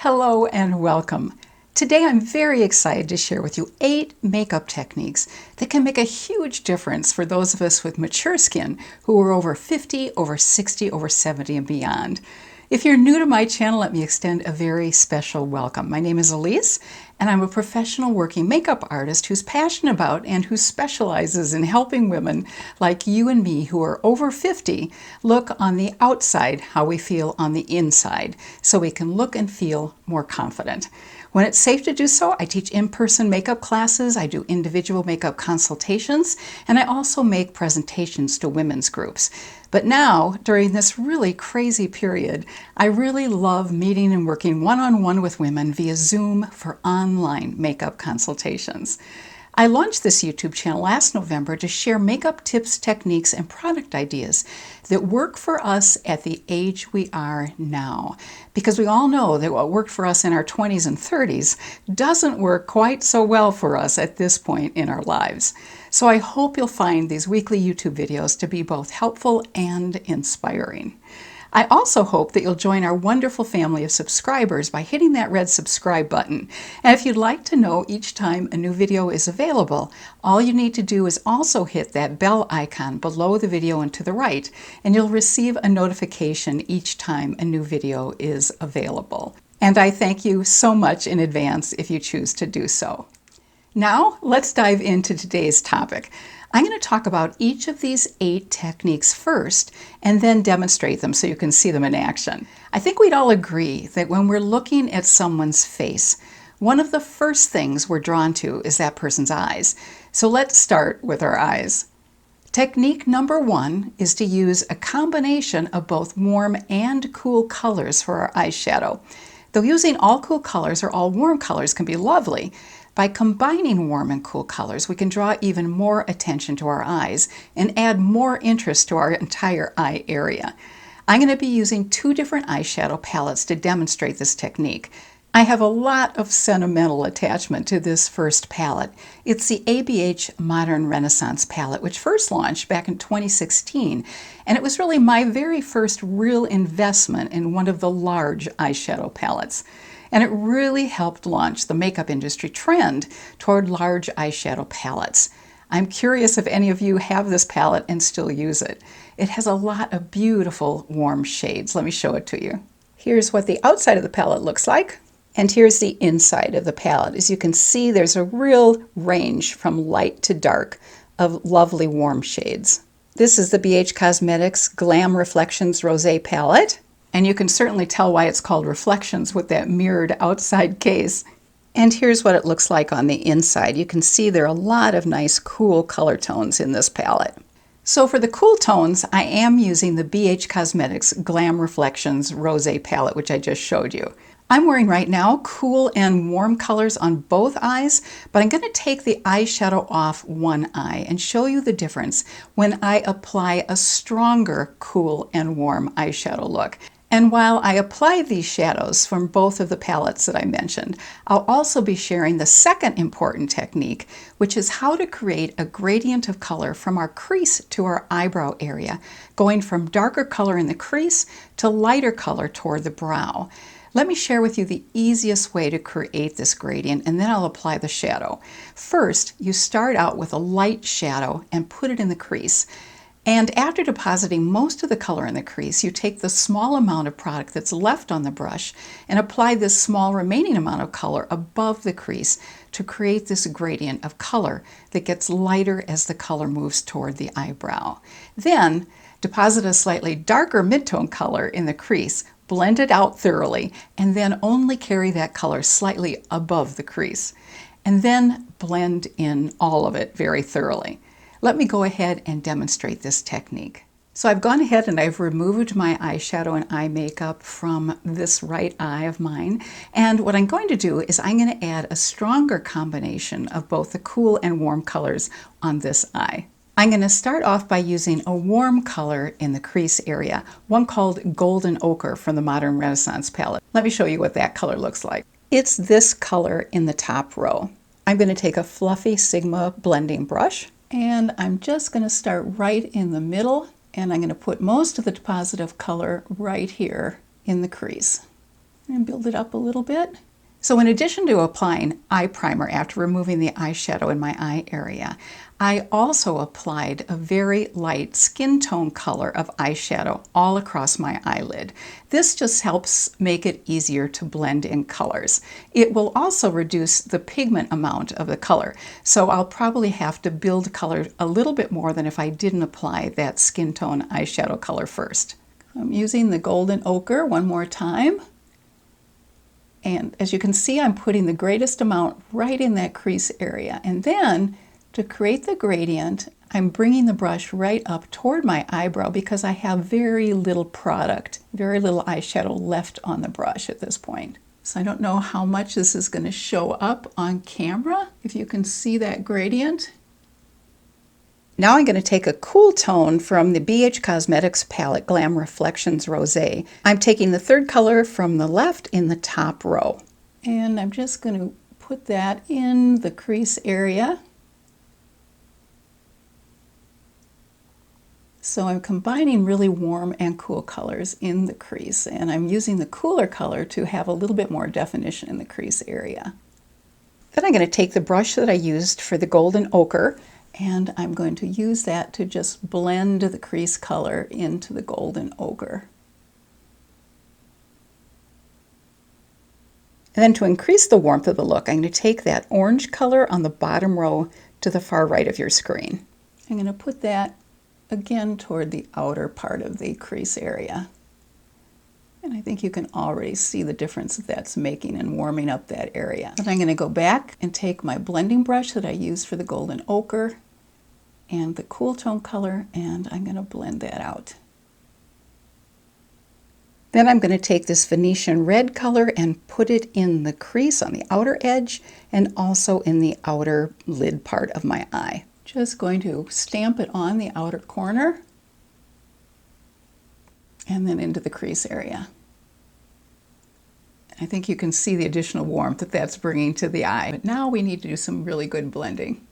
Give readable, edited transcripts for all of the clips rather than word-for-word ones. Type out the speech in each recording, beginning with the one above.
Hello and welcome. Today I'm very excited to share with you 8 makeup techniques that can make a huge difference for those of us with mature skin who are over 50, over 60, over 70 and beyond. If you're new to my channel, let me extend a very special welcome. My name is Elise, and I'm a professional working makeup artist who's passionate about and who specializes in helping women like you and me who are over 50 look on the outside how we feel on the inside so we can look and feel more confident. When it's safe to do so, I teach in-person makeup classes, I do individual makeup consultations, and I also make presentations to women's groups. But now, during this really crazy period, I really love meeting and working one-on-one with women via Zoom for online makeup consultations. I launched this YouTube channel last November to share makeup tips, techniques, and product ideas that work for us at the age we are now. Because we all know that what worked for us in our 20s and 30s doesn't work quite so well for us at this point in our lives. So I hope you'll find these weekly YouTube videos to be both helpful and inspiring. I also hope that you'll join our wonderful family of subscribers by hitting that red subscribe button. And if you'd like to know each time a new video is available, all you need to do is also hit that bell icon below the video and to the right, and you'll receive a notification each time a new video is available. And I thank you so much in advance if you choose to do so. Now, let's dive into today's topic. I'm going to talk about each of these 8 techniques first and then demonstrate them so you can see them in action. I think we'd all agree that when we're looking at someone's face, one of the first things we're drawn to is that person's eyes. So let's start with our eyes. Technique number 1 is to use a combination of both warm and cool colors for our eyeshadow. Though using all cool colors or all warm colors can be lovely, by combining warm and cool colors, we can draw even more attention to our eyes and add more interest to our entire eye area. I'm going to be using 2 different eyeshadow palettes to demonstrate this technique. I have a lot of sentimental attachment to this first palette. It's the ABH Modern Renaissance palette, which first launched back in 2016, and it was really my very first real investment in one of the large eyeshadow palettes. And it really helped launch the makeup industry trend toward large eyeshadow palettes. I'm curious if any of you have this palette and still use it. It has a lot of beautiful warm shades. Let me show it to you. Here's what the outside of the palette looks like. And here's the inside of the palette. As you can see, there's a real range from light to dark of lovely warm shades. This is the BH Cosmetics Glam Reflections Rosé palette. And you can certainly tell why it's called Reflections with that mirrored outside case. And here's what it looks like on the inside. You can see there are a lot of nice cool color tones in this palette. So for the cool tones, I am using the BH Cosmetics Glam Reflections Rosé palette, which I just showed you. I'm wearing right now cool and warm colors on both eyes, but I'm going to take the eyeshadow off one eye and show you the difference when I apply a stronger cool and warm eyeshadow look. And while I apply these shadows from both of the palettes that I mentioned, I'll also be sharing the second important technique, which is how to create a gradient of color from our crease to our eyebrow area, going from darker color in the crease to lighter color toward the brow. Let me share with you the easiest way to create this gradient, and then I'll apply the shadow. First, you start out with a light shadow and put it in the crease. And after depositing most of the color in the crease, you take the small amount of product that's left on the brush and apply this small remaining amount of color above the crease to create this gradient of color that gets lighter as the color moves toward the eyebrow. Then, deposit a slightly darker mid-tone color in the crease, blend it out thoroughly, and then only carry that color slightly above the crease. And then blend in all of it very thoroughly. Let me go ahead and demonstrate this technique. So I've gone ahead and I've removed my eyeshadow and eye makeup from this right eye of mine. And what I'm going to do is I'm going to add a stronger combination of both the cool and warm colors on this eye. I'm going to start off by using a warm color in the crease area, one called Golden Ochre from the Modern Renaissance palette. Let me show you what that color looks like. It's this color in the top row. I'm going to take a fluffy Sigma blending brush, and I'm just going to start right in the middle, and I'm going to put most of the deposit of color right here in the crease. and build it up a little bit. So in addition to applying eye primer after removing the eyeshadow in my eye area, I also applied a very light skin tone color of eyeshadow all across my eyelid. This just helps make it easier to blend in colors. It will also reduce the pigment amount of the color, so I'll probably have to build color a little bit more than if I didn't apply that skin tone eyeshadow color first. I'm using the golden ochre one more time. And as you can see, I'm putting the greatest amount right in that crease area. And then to create the gradient, I'm bringing the brush right up toward my eyebrow because I have very little product, very little eyeshadow left on the brush at this point. So I don't know how much this is going to show up on camera, if you can see that gradient. Now I'm going to take a cool tone from the BH Cosmetics palette, Glam Reflections Rosé. I'm taking the third color from the left in the top row. And I'm just going to put that in the crease area. So I'm combining really warm and cool colors in the crease, and I'm using the cooler color to have a little bit more definition in the crease area. Then I'm going to take the brush that I used for the golden ochre, and I'm going to use that to just blend the crease color into the golden ochre. And then to increase the warmth of the look, I'm going to take that orange color on the bottom row to the far right of your screen. I'm going to put that again toward the outer part of the crease area. And I think you can already see the difference that that's making in warming up that area. And I'm going to go back and take my blending brush that I used for the golden ochre and the cool tone color, and I'm going to blend that out. Then I'm going to take this Venetian red color and put it in the crease on the outer edge and also in the outer lid part of my eye. Just going to stamp it on the outer corner and then into the crease area. I think you can see the additional warmth that that's bringing to the eye. But now we need to do some really good blending.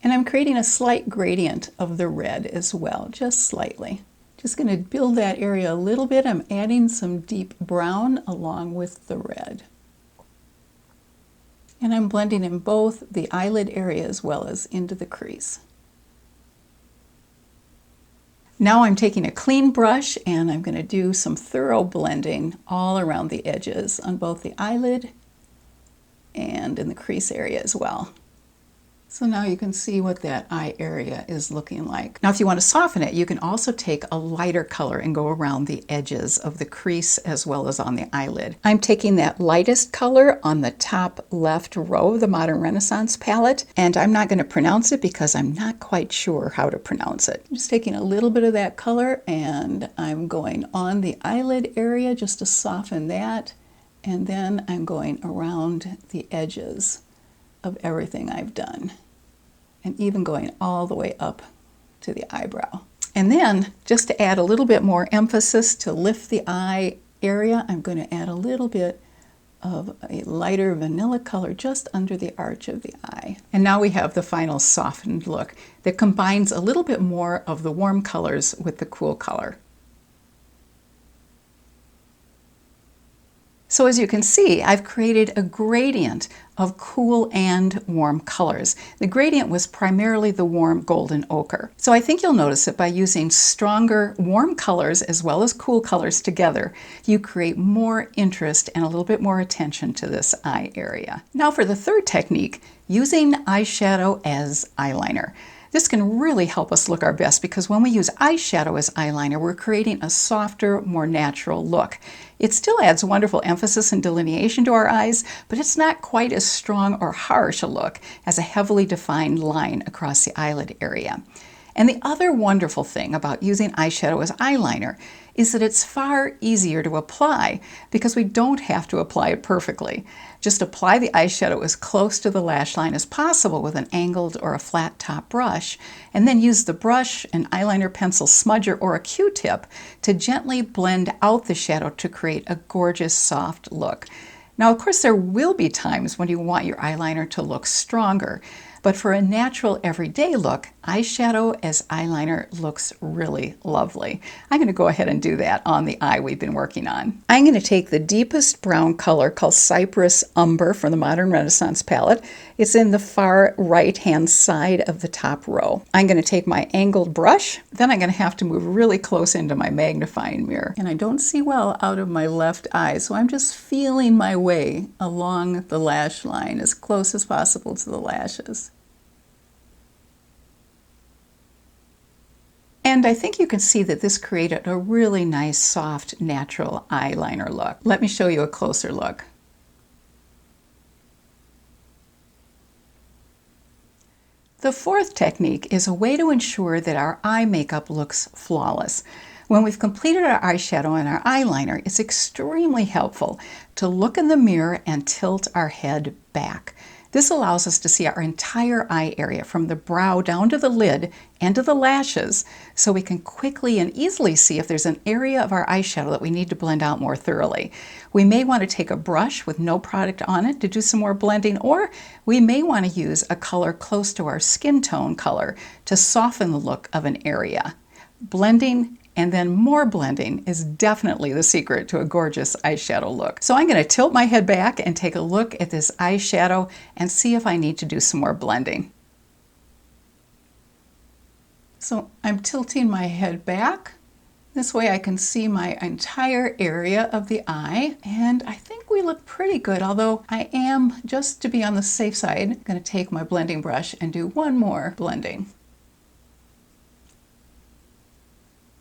And I'm creating a slight gradient of the red as well, just slightly. Just going to build that area a little bit. I'm adding some deep brown along with the red. And I'm blending in both the eyelid area as well as into the crease. Now I'm taking a clean brush and I'm going to do some thorough blending all around the edges on both the eyelid and in the crease area as well. So now you can see what that eye area is looking like. Now if you want to soften it, you can also take a lighter color and go around the edges of the crease as well as on the eyelid. I'm taking that lightest color on the top left row of the Modern Renaissance palette, and I'm not going to pronounce it because I'm not quite sure how to pronounce it. I'm just taking a little bit of that color and I'm going on the eyelid area just to soften that, and then I'm going around the edges of everything I've done, and even going all the way up to the eyebrow. And then, just to add a little bit more emphasis to lift the eye area, I'm going to add a little bit of a lighter vanilla color just under the arch of the eye. And now we have the final softened look that combines a little bit more of the warm colors with the cool color. So as you can see, I've created a gradient of cool and warm colors. The gradient was primarily the warm golden ochre. So I think you'll notice that by using stronger warm colors as well as cool colors together, you create more interest and a little bit more attention to this eye area. Now for the third technique, using eyeshadow as eyeliner. This can really help us look our best because when we use eyeshadow as eyeliner, we're creating a softer, more natural look. It still adds wonderful emphasis and delineation to our eyes, but it's not quite as strong or harsh a look as a heavily defined line across the eyelid area. And the other wonderful thing about using eyeshadow as eyeliner is that it's far easier to apply because we don't have to apply it perfectly. Just apply the eyeshadow as close to the lash line as possible with an angled or a flat top brush, and then use the brush, an eyeliner pencil smudger, or a Q-tip to gently blend out the shadow to create a gorgeous soft look. Now, of course, there will be times when you want your eyeliner to look stronger, but for a natural everyday look, eyeshadow as eyeliner looks really lovely. I'm going to go ahead and do that on the eye we've been working on. I'm going to take the deepest brown color called Cypress Umber from the Modern Renaissance palette. It's in the far right-hand side of the top row. I'm going to take my angled brush, then I'm going to have to move really close into my magnifying mirror. And I don't see well out of my left eye, so I'm just feeling my way along the lash line as close as possible to the lashes. And I think you can see that this created a really nice, soft, natural eyeliner look. Let me show you a closer look. The fourth technique is a way to ensure that our eye makeup looks flawless. When we've completed our eyeshadow and our eyeliner, it's extremely helpful to look in the mirror and tilt our head back. This allows us to see our entire eye area from the brow down to the lid and to the lashes, so we can quickly and easily see if there's an area of our eyeshadow that we need to blend out more thoroughly. We may want to take a brush with no product on it to do some more blending, or we may want to use a color close to our skin tone color to soften the look of an area. Blending and then more blending is definitely the secret to a gorgeous eyeshadow look. So I'm going to tilt my head back and take a look at this eyeshadow and see if I need to do some more blending. So I'm tilting my head back. This way I can see my entire area of the eye, and I think we look pretty good, although I am, just to be on the safe side, going to take my blending brush and do one more blending.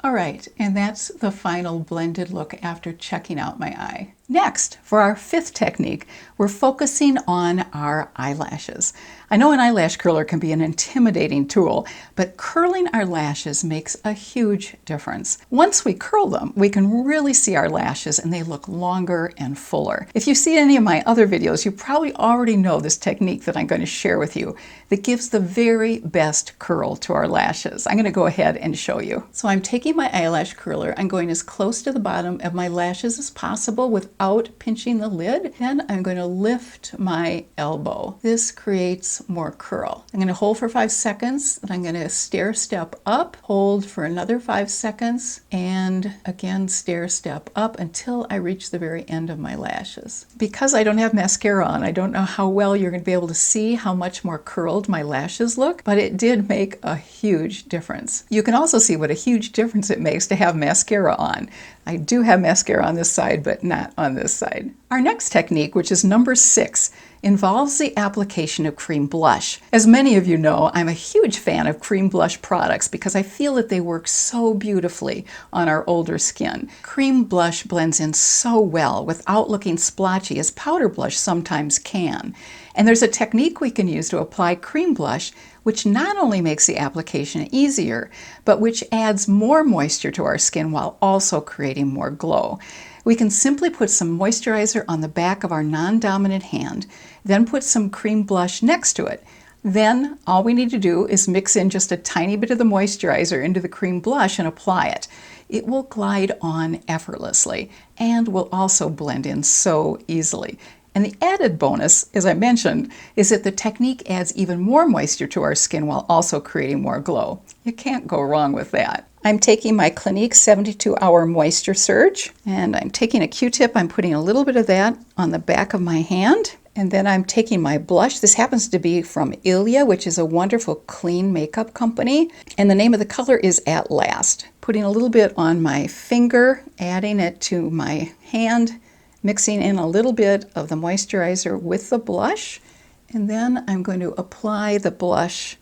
All right, and that's the final blended look after checking out my eye. Next, for our fifth technique, we're focusing on our eyelashes. I know an eyelash curler can be an intimidating tool, but curling our lashes makes a huge difference. Once we curl them, we can really see our lashes and they look longer and fuller. If you've seen any of my other videos, you probably already know this technique that I'm going to share with you that gives the very best curl to our lashes. I'm going to go ahead and show you. So I'm taking my eyelash curler, I'm going as close to the bottom of my lashes as possible without pinching the lid. Then I'm going to lift my elbow. This creates more curl. I'm going to hold for 5 seconds, then I'm going to stair step up, hold for another 5 seconds, and again stair step up until I reach the very end of my lashes. Because I don't have mascara on, I don't know how well you're going to be able to see how much more curled my lashes look, but it did make a huge difference. You can also see what a huge difference it makes to have mascara on. I do have mascara on this side, but not on this side. Our next technique, which is number 6, involves the application of cream blush. As many of you know, I'm a huge fan of cream blush products because I feel that they work so beautifully on our older skin. Cream blush blends in so well without looking splotchy as powder blush sometimes can. And there's a technique we can use to apply cream blush which not only makes the application easier, but which adds more moisture to our skin while also creating more glow. We can simply put some moisturizer on the back of our non-dominant hand, then put some cream blush next to it. Then all we need to do is mix in just a tiny bit of the moisturizer into the cream blush and apply it. It will glide on effortlessly and will also blend in so easily. And the added bonus, as I mentioned, is that the technique adds even more moisture to our skin while also creating more glow. You can't go wrong with that. I'm taking my Clinique 72-Hour Moisture Surge, and I'm taking a Q-tip. I'm putting a little bit of that on the back of my hand. And then I'm taking my blush. This happens to be from Ilia, which is a wonderful clean makeup company. And the name of the color is At Last. Putting a little bit on my finger, adding it to my hand, mixing in a little bit of the moisturizer with the blush, and then I'm going to apply the blush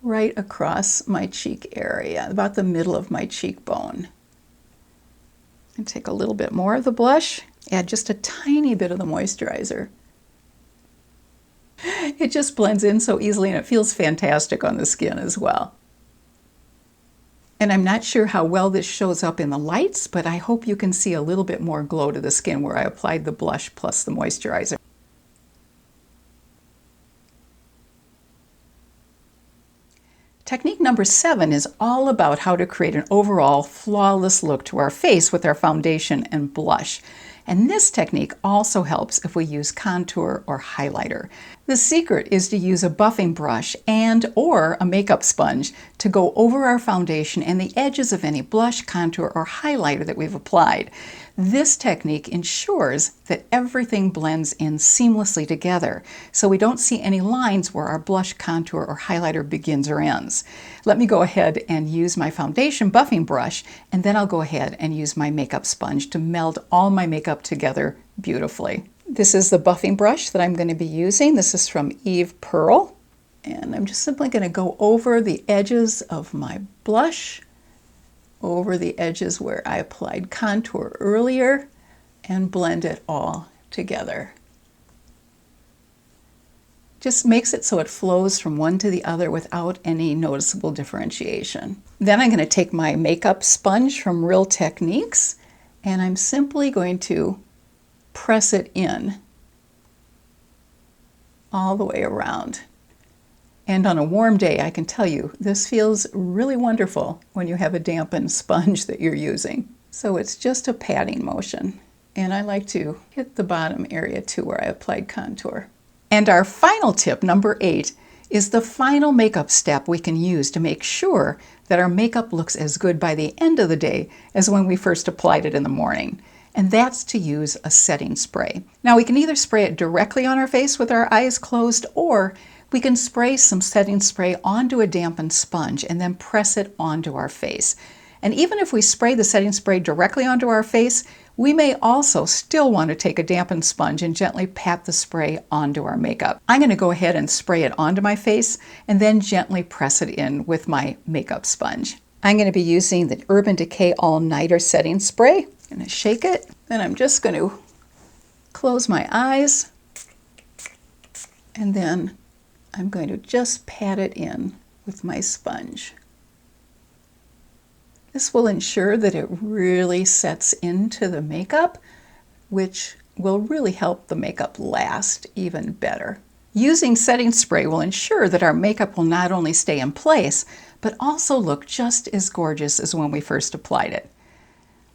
right across my cheek area, about the middle of my cheekbone. And take a little bit more of the blush, add just a tiny bit of the moisturizer. It just blends in so easily and it feels fantastic on the skin as well. And I'm not sure how well this shows up in the lights, but I hope you can see a little bit more glow to the skin where I applied the blush plus the moisturizer. Technique number 7 is all about how to create an overall flawless look to our face with our foundation and blush. And this technique also helps if we use contour or highlighter. The secret is to use a buffing brush and or a makeup sponge to go over our foundation and the edges of any blush, contour, or highlighter that we've applied. This technique ensures that everything blends in seamlessly together, so we don't see any lines where our blush, contour, or highlighter begins or ends. Let me go ahead and use my foundation buffing brush, and then I'll go ahead and use my makeup sponge to meld all my makeup together beautifully. This is the buffing brush that I'm going to be using. This is from Eve Pearl. And I'm just simply going to go over the edges of my blush, over the edges where I applied contour earlier, and blend it all together. Just makes it so it flows from one to the other without any noticeable differentiation. Then I'm going to take my makeup sponge from Real Techniques, and I'm simply going to press it in all the way around. And on a warm day, I can tell you, this feels really wonderful when you have a dampened sponge that you're using. So it's just a patting motion. And I like to hit the bottom area too where I applied contour. And our final tip, number 8, is the final makeup step we can use to make sure that our makeup looks as good by the end of the day as when we first applied it in the morning. And that's to use a setting spray. Now we can either spray it directly on our face with our eyes closed, or we can spray some setting spray onto a dampened sponge and then press it onto our face. And even if we spray the setting spray directly onto our face, we may also still want to take a dampened sponge and gently pat the spray onto our makeup. I'm going to go ahead and spray it onto my face and then gently press it in with my makeup sponge. I'm going to be using the Urban Decay All Nighter Setting Spray. I'm going to shake it, then I'm just going to close my eyes, and then I'm going to just pat it in with my sponge. This will ensure that it really sets into the makeup, which will really help the makeup last even better. Using setting spray will ensure that our makeup will not only stay in place, but also look just as gorgeous as when we first applied it.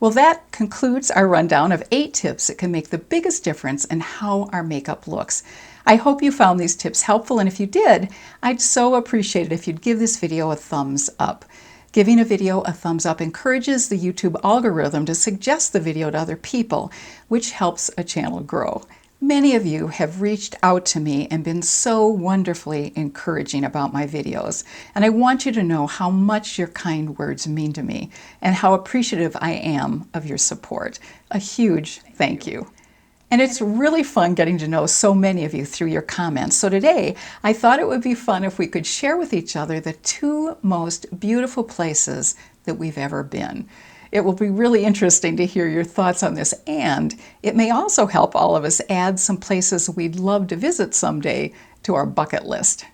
Well, that concludes our rundown of 8 tips that can make the biggest difference in how our makeup looks. I hope you found these tips helpful, and if you did, I'd so appreciate it if you'd give this video a thumbs up. Giving a video a thumbs up encourages the YouTube algorithm to suggest the video to other people, which helps a channel grow. Many of you have reached out to me and been so wonderfully encouraging about my videos, and I want you to know how much your kind words mean to me and how appreciative I am of your support. A huge thank you. And it's really fun getting to know so many of you through your comments. So today, I thought it would be fun if we could share with each other the 2 most beautiful places that we've ever been. It will be really interesting to hear your thoughts on this, and it may also help all of us add some places we'd love to visit someday to our bucket list.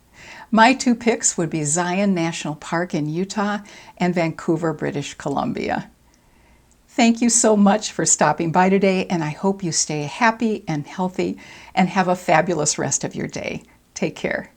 My 2 picks would be Zion National Park in Utah and Vancouver, British Columbia. Thank you so much for stopping by today, and I hope you stay happy and healthy and have a fabulous rest of your day. Take care.